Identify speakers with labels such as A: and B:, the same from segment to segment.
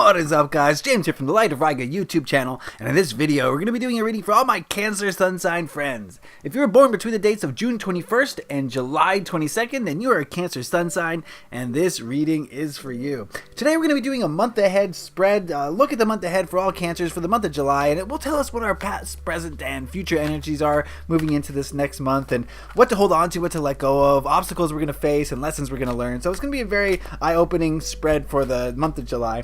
A: What is up, guys? James here from the Light of Riga YouTube channel, and in this video we're going to be doing a reading for all my Cancer sun sign friends. If you were born between the dates of June 21st and July 22nd, then you are a Cancer sun sign, and this reading is for you. Today we're going to be doing a month ahead spread, look at the month ahead for all Cancers for the month of July, and it will tell us what our past, present, and future energies are moving into this next month, and what to hold on to, what to let go of, obstacles we're going to face, and lessons we're going to learn. So it's going to be a very eye-opening spread for the month of July.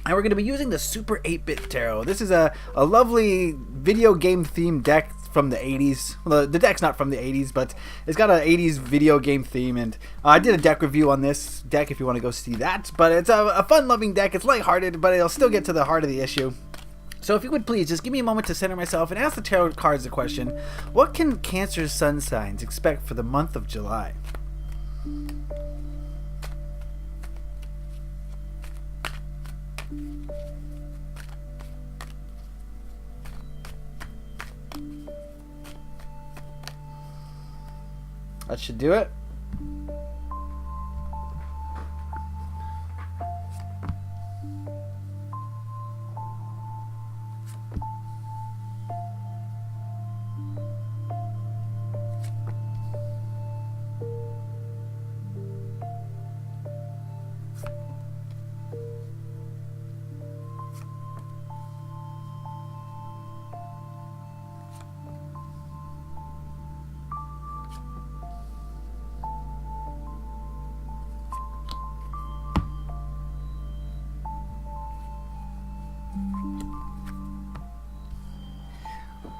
A: And we're going to be using the Super 8-Bit Tarot. This is a lovely video game themed deck from the 80s. Well, the deck's not from the 80s, but it's got an 80s video game theme. And I did a deck review on this deck if you want to go see that. But it's a fun-loving deck. It's lighthearted, but it'll still get to the heart of the issue. So if you would please, just give me a moment to center myself and ask the tarot cards the question, what can Cancer sun signs expect for the month of July? That should do it.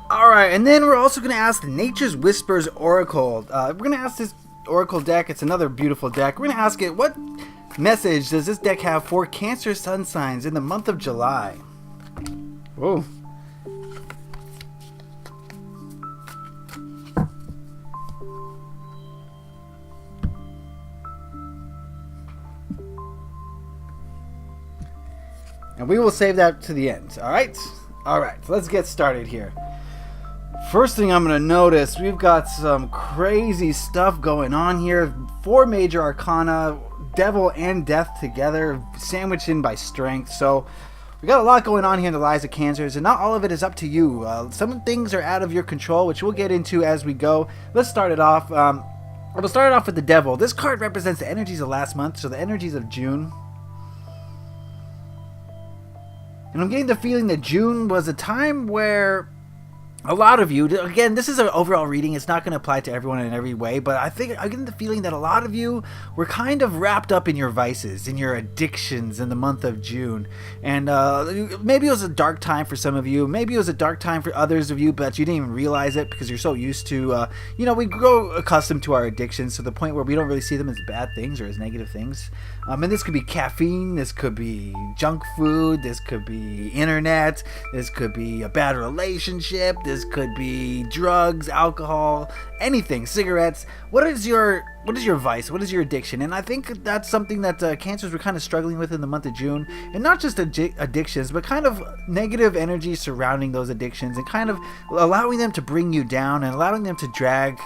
A: Alright, and then we're also going to ask the Nature's Whispers Oracle. We're going to ask this Oracle deck, it's another beautiful deck. We're going to ask it, what message does this deck have for Cancer sun signs in the month of July? Whoa. And we will save that to the end, alright? Alright, let's get started here. First thing I'm going to notice, we've got some crazy stuff going on here. 4 major arcana, devil and death together, sandwiched in by strength. So we got a lot going on here in the lives of Cancers, and not all of it is up to you. Some things are out of your control, which we'll get into as we go. Let's start it off. We'll start it off with the devil. This card represents the energies of last month, so the energies of June. And I'm getting the feeling that June was a time where a lot of you, again, this is an overall reading, it's not going to apply to everyone in every way, but I think I'm getting the feeling that a lot of you were kind of wrapped up in your vices, in your addictions in the month of June. And maybe it was a dark time for some of you, maybe it was a dark time for others of you, but you didn't even realize it because you're so used to, we grow accustomed to our addictions to the point where we don't really see them as bad things or as negative things. And this could be caffeine, this could be junk food, this could be internet, this could be a bad relationship, this could be drugs, alcohol, anything, cigarettes. What is your vice? What is your addiction? And I think that's something that Cancers were kind of struggling with in the month of June, and not just addictions, but kind of negative energy surrounding those addictions, and kind of allowing them to bring you down and allowing them to drag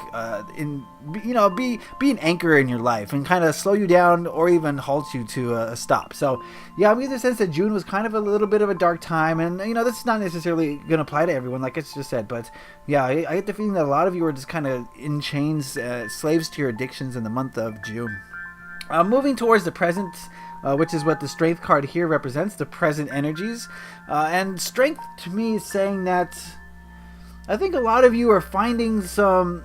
A: be an anchor in your life and kind of slow you down or even halt you to a stop. So yeah, I'm getting the sense that June was kind of a little bit of a dark time, and this is not necessarily going to apply to everyone, like I just said, but yeah, I get the feeling that a lot of you are just kind of in chains, slaves to your addictions in the month of June. Moving towards the present, which is what the strength card here represents, the present energies, and strength to me is saying that I think a lot of you are finding some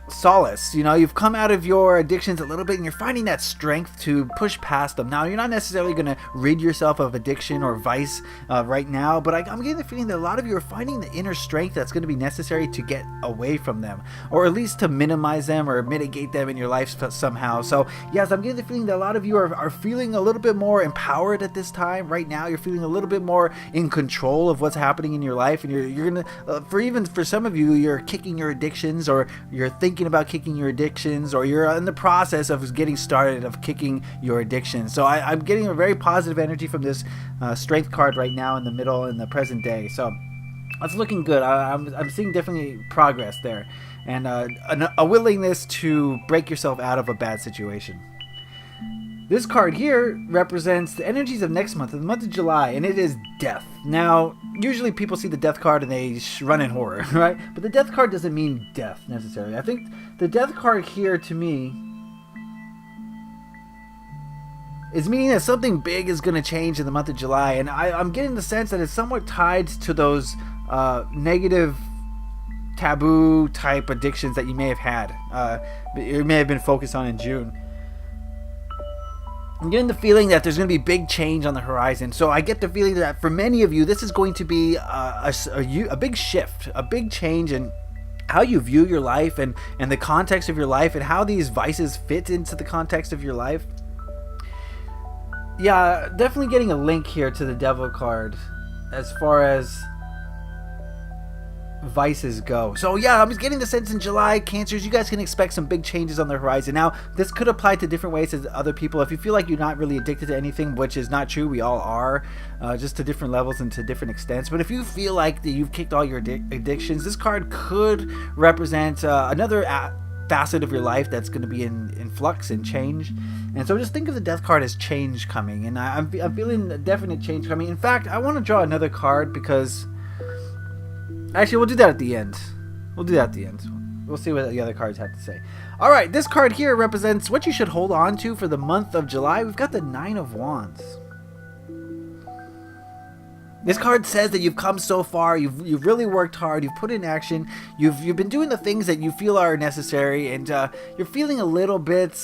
A: solace. You've come out of your addictions a little bit and you're finding that strength to push past them. Now, you're not necessarily going to rid yourself of addiction or vice right now, but I'm getting the feeling that a lot of you are finding the inner strength that's going to be necessary to get away from them, or at least to minimize them or mitigate them in your life somehow. So yes, I'm getting the feeling that a lot of you are feeling a little bit more empowered at this time. Right now, you're feeling a little bit more in control of what's happening in your life, and you're gonna for some of you, you're kicking your addictions, or you're thinking about kicking your addictions, or you're in the process of getting started of kicking your addiction. So I'm getting a very positive energy from this strength card right now in the middle, in the present day. So that's looking good. I'm seeing definitely progress there, and a willingness to break yourself out of a bad situation. This card here represents the energies of next month, the month of July, and it is death. Now, usually people see the death card and they run in horror, right? But the death card doesn't mean death necessarily. I think the death card here to me is meaning that something big is going to change in the month of July, and I'm getting the sense that it's somewhat tied to those negative taboo type addictions that you may have had. You may have been focused on in June. I'm getting the feeling that there's going to be big change on the horizon. So I get the feeling that for many of you, this is going to be a big shift, a big change in how you view your life and the context of your life and how these vices fit into the context of your life. Yeah, definitely getting a link here to the Devil card as far as vices go. So yeah, I'm just getting the sense in July, Cancers, you guys can expect some big changes on the horizon. Now, this could apply to different ways as other people. If you feel like you're not really addicted to anything, which is not true, we all are, just to different levels and to different extents. But if you feel like that you've kicked all your addictions, this card could represent another facet of your life that's going to be in flux and change. And so just think of the death card as change coming, and I'm feeling a definite change coming. In fact, I want to draw another card because actually, we'll do that at the end. We'll see what the other cards have to say. All right, this card here represents what you should hold on to for the month of July. We've got the Nine of Wands. This card says that you've come so far, you've really worked hard, you've put in action, you've been doing the things that you feel are necessary, and you're feeling a little bit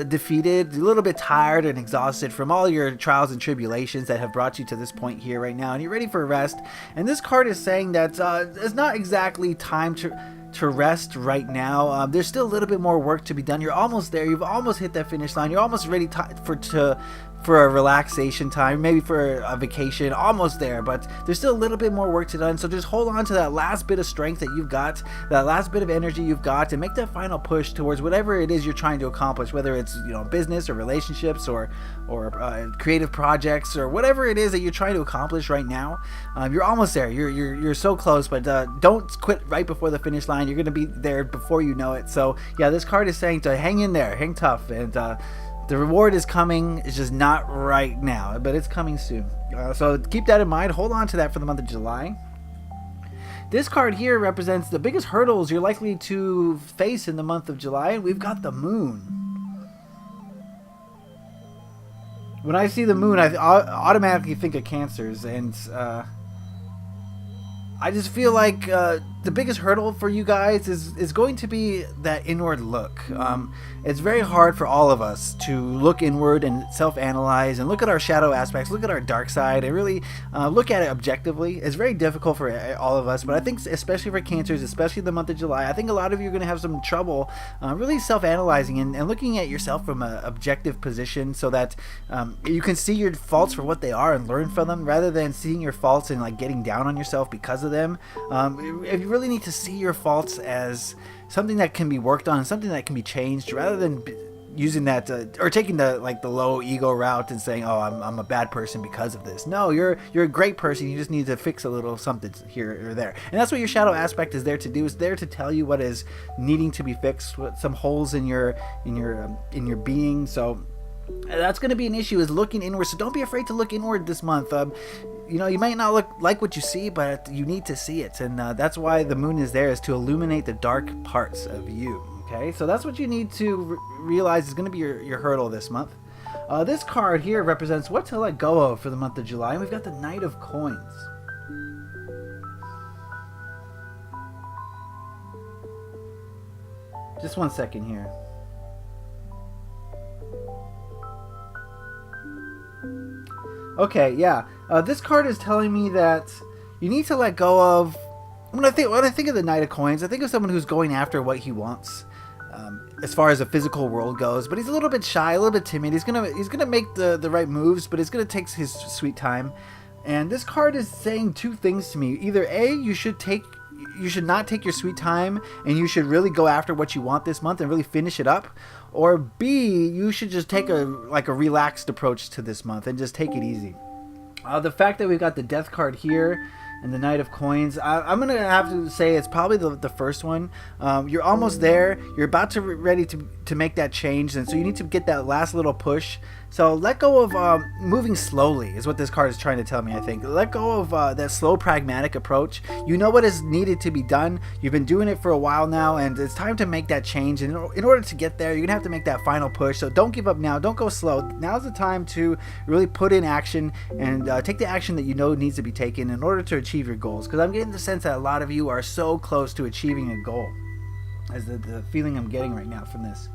A: defeated, a little bit tired and exhausted from all your trials and tribulations that have brought you to this point here right now, and you're ready for rest. And this card is saying that it's not exactly time to rest right now. There's still a little bit more work to be done. You're almost there. You've almost hit that finish line. You're almost ready for a relaxation time, maybe for a vacation, almost there, but there's still a little bit more work to done. So just hold on to that last bit of strength that you've got, that last bit of energy you've got, and make that final push towards whatever it is you're trying to accomplish, whether it's business or relationships or creative projects or whatever it is that you're trying to accomplish right now. You're almost there. You're so close, but don't quit right before the finish line. You're going to be there before you know it. So yeah, this card is saying to hang in there, hang tough, and the reward is coming. It's just not right now, but it's coming soon. So keep that in mind. Hold on to that for the month of July. This card here represents the biggest hurdles you're likely to face in the month of July, and we've got the Moon. When I see the Moon, I automatically think of Cancers, and I just feel like the biggest hurdle for you guys is going to be that inward look. It's very hard for all of us to look inward and self-analyze and look at our shadow aspects, look at our dark side, and really look at it objectively. It's very difficult for all of us, but I think especially for Cancers, especially the month of July, I think a lot of you are going to have some trouble really self-analyzing and looking at yourself from an objective position so that you can see your faults for what they are and learn from them, rather than seeing your faults and like getting down on yourself because of them. If you really need to see your faults as something that can be worked on, something that can be changed, rather than using that or taking the low ego route and saying, oh, I'm a bad person because of this. No, you're a great person. You just need to fix a little something here or there, and that's what your shadow aspect is there to do. Is there to tell you what is needing to be fixed, what some holes in your being. So that's going to be an issue, is looking inward. So don't be afraid to look inward this month. You might not look like what you see, but you need to see it, and that's why the Moon is there, is to illuminate the dark parts of you. Okay, so that's what you need to realize is going to be your hurdle this month. This card here represents what to let go of for the month of July, and we've got the Knight of Coins. Just one second here. Okay, yeah. This card is telling me that you need to let go of. When I think of the Knight of Coins, I think of someone who's going after what he wants, as far as the physical world goes. But he's a little bit shy, a little bit timid. He's gonna make the right moves, but it's gonna take his sweet time. And this card is saying two things to me. Either A, you should not take your sweet time, and you should really go after what you want this month and really finish it up. Or B, you should just take a relaxed approach to this month and just take it easy. The fact that we've got the Death card here and the Knight of Coins, I'm going to have to say it's probably the first one. You're almost there. You're about to ready to to make that change, and so you need to get that last little push. So let go of moving slowly is what this card is trying to tell me, I think. Let go of that slow, pragmatic approach. You know what is needed to be done. You've been doing it for a while now, and it's time to make that change. And in order to get there, you're going to have to make that final push. So don't give up now. Don't go slow. Now's the time to really put in action and take the action that you know needs to be taken in order to achieve your goals. Because I'm getting the sense that a lot of you are so close to achieving a goal, as the feeling I'm getting right now from this.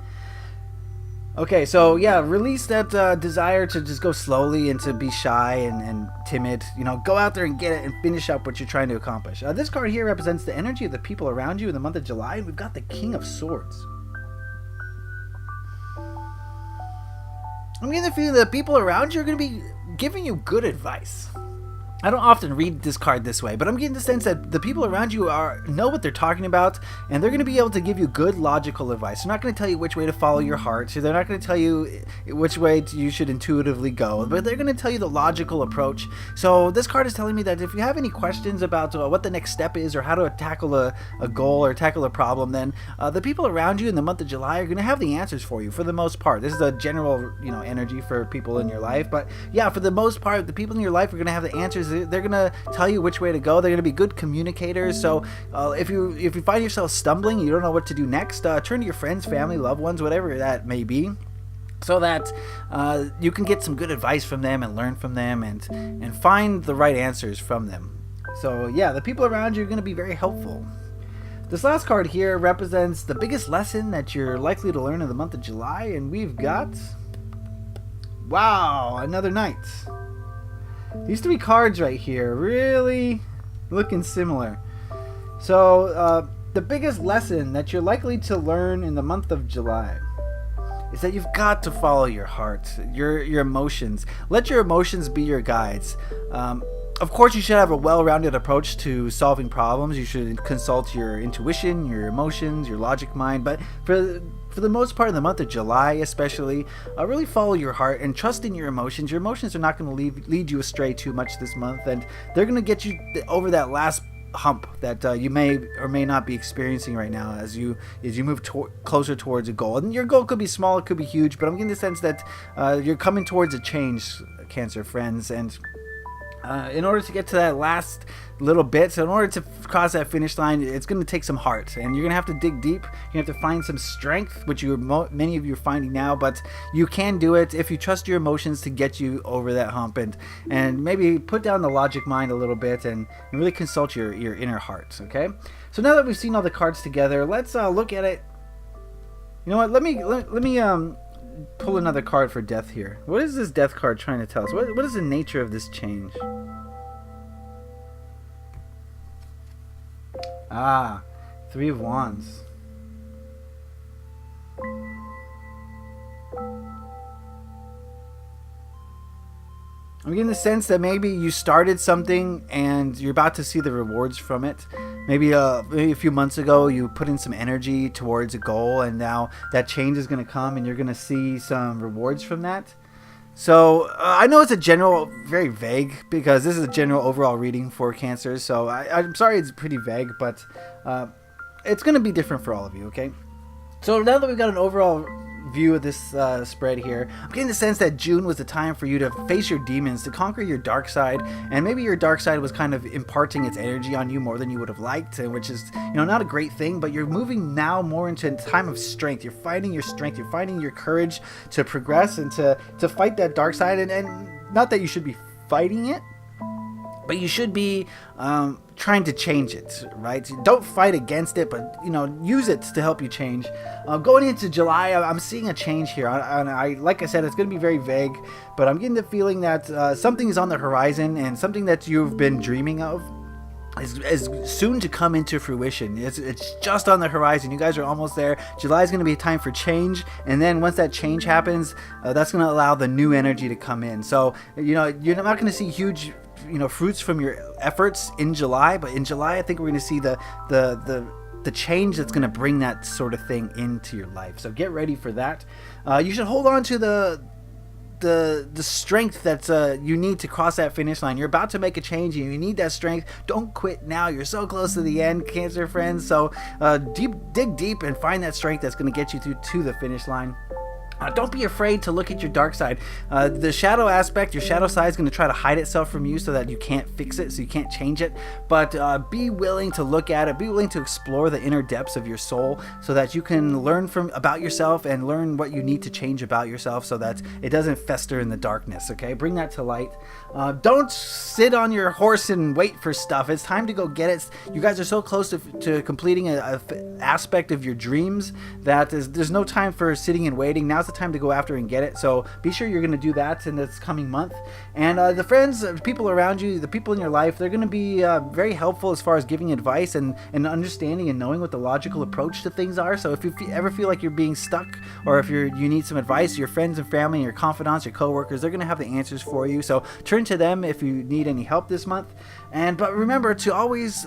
A: Okay, so yeah, release that desire to just go slowly and to be shy and timid. Go out there and get it and finish up what you're trying to accomplish. This card here represents the energy of the people around you in the month of July, and we've got the King of Swords. I'm getting the feeling that the people around you are going to be giving you good advice. I don't often read this card this way, but I'm getting the sense that the people around you know what they're talking about, and they're going to be able to give you good logical advice. They're not going to tell you which way to follow your heart, so they're not going to tell you which way you should intuitively go, but they're going to tell you the logical approach. So this card is telling me that if you have any questions about what the next step is or how to tackle a goal or tackle a problem, then the people around you in the month of July are going to have the answers for you for the most part. This is a general energy for people in your life, but yeah, for the most part, the people in your life are going to have the answers. They're going to tell you which way to go. They're going to be good communicators. So if you find yourself stumbling, you don't know what to do next, turn to your friends, family, loved ones, whatever that may be, so that you can get some good advice from them and learn from them and find the right answers from them. So yeah, the people around you are going to be very helpful. This last card here represents the biggest lesson that you're likely to learn in the month of July, and we've got, wow, another knight. These three cards right here really looking similar. So the biggest lesson that you're likely to learn in the month of July is that you've got to follow your heart, your emotions. Let your emotions be your guides. Of course, you should have a well-rounded approach to solving problems. You should consult your intuition, your emotions, your logic mind. But for the most part, in the month of July especially, really follow your heart and trust in your emotions. Your emotions are not going to lead you astray too much this month, and they're going to get you over that last hump that you may or may not be experiencing right now as you move closer towards a goal. And your goal could be small, it could be huge, but I'm getting the sense that you're coming towards a change, Cancer friends, and in order to get to that last little bit, so in order to cross that finish line, it's going to take some heart, and you're going to have to dig deep. You have to find some strength, which many of you are finding now, but you can do it if you trust your emotions to get you over that hump, and maybe put down the logic mind a little bit and really consult your inner heart. Okay, so now that we've seen all the cards together, let's look at it. You know what, let me pull another card for death here. What is this death card trying to tell us? What is the nature of this change? Ah, Three of Wands. I'm getting the sense that maybe you started something and you're about to see the rewards from it. Maybe a few months ago you put in some energy towards a goal, and now that change is going to come and you're going to see some rewards from that. So I know it's a general, very vague, because this is a general overall reading for Cancer. So I'm sorry it's pretty vague, but it's going to be different for all of you, okay? So now that we've got an overall view of this spread here, I'm getting the sense that June was the time for you to face your demons, to conquer your dark side, and maybe your dark side was kind of imparting its energy on you more than you would have liked, which is, not a great thing, but you're moving now more into a time of strength. You're finding your strength, you're finding your courage to progress and to fight that dark side, and not that you should be fighting it, but you should be trying to change it, right? Don't fight against it, but use it to help you change. Going into July, I'm seeing a change here. I like I said, it's going to be very vague, but I'm getting the feeling that something is on the horizon, and something that you've been dreaming of is soon to come into fruition. It's just on the horizon. You guys are almost there. July is going to be a time for change, and then once that change happens, that's going to allow the new energy to come in. So you're not going to see huge fruits from your efforts in July, but in July I think we're going to see the change that's going to bring that sort of thing into your life. So get ready for that. You should hold on to the strength that's you need to cross that finish line. You're about to make a change and you need that strength. Don't quit now. You're so close to the end, Cancer friends. So dig deep and find that strength that's going to get you through to the finish line. Don't be afraid to look at your dark side. The shadow aspect, your shadow side is going to try to hide itself from you so that you can't fix it, so you can't change it. But be willing to look at it. Be willing to explore the inner depths of your soul so that you can learn about yourself and learn what you need to change about yourself so that it doesn't fester in the darkness, okay? Bring that to light. Don't sit on your horse and wait for stuff. It's time to go get it. You guys are so close to completing an aspect of your dreams that there's no time for sitting and waiting. Now's the time to go after and get it. So be sure you're going to do that in this coming month. And the friends, people around you, the people in your life, they're going to be very helpful as far as giving advice and understanding and knowing what the logical approach to things are. So if you ever feel like you're being stuck, or if you need some advice, your friends and family, your confidants, your coworkers, they're going to have the answers for you. So turn to them if you need any help this month. But remember to always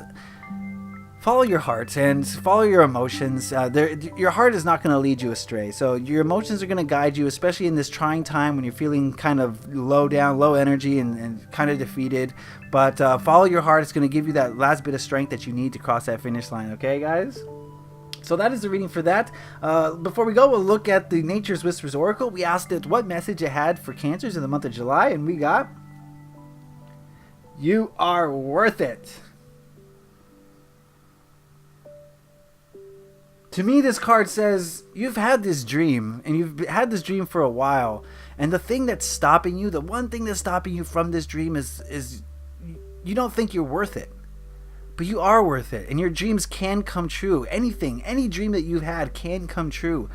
A: follow your heart and follow your emotions. Your heart is not going to lead you astray. So your emotions are going to guide you, especially in this trying time when you're feeling kind of low down, low energy and kind of defeated. But follow your heart. It's going to give you that last bit of strength that you need to cross that finish line. Okay, guys? So that is the reading for that. Before we go, we'll look at the Nature's Whispers Oracle. We asked it what message it had for Cancers in the month of July, and we got, you are worth it. To me, this card says you've had this dream, and you've had this dream for a while, and the thing that's stopping you, the one thing that's stopping you from this dream is you don't think you're worth it. But you are worth it, and your dreams can come true. Any dream that you've had can come true.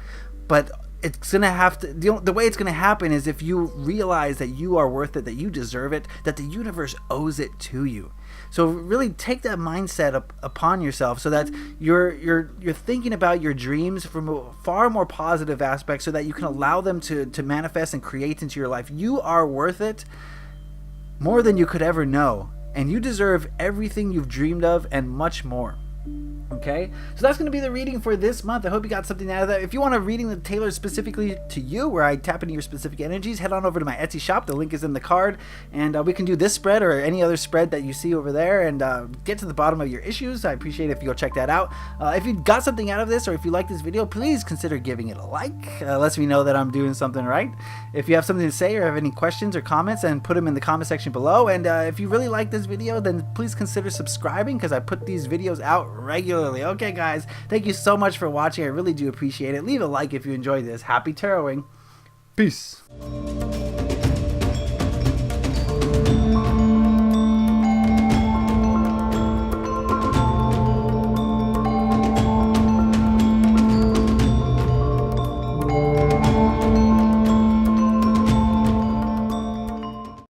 A: But it's going to have to, the way it's going to happen is if you realize that you are worth it, that you deserve it, that the universe owes it to you. So really take that mindset upon yourself so that you're thinking about your dreams from a far more positive aspect so that you can allow them to manifest and create into your life. You are worth it more than you could ever know. And you deserve everything you've dreamed of and much more. Okay, so that's going to be the reading for this month. I hope you got something out of that. If you want a reading that's tailored specifically to you, where I tap into your specific energies, head on over to my Etsy shop. The link is in the card, and we can do this spread or any other spread that you see over there and get to the bottom of your issues. I appreciate it if you go check that out. If you got something out of this, or if you like this video, please consider giving it a like. Lets me know that I'm doing something right. If you have something to say or have any questions or comments, then put them in the comment section below. And if you really like this video, then please consider subscribing, because I put these videos out regularly. Okay, guys, thank you so much for watching. I really do appreciate it. Leave a like if you enjoyed this. Happy taroting. Peace.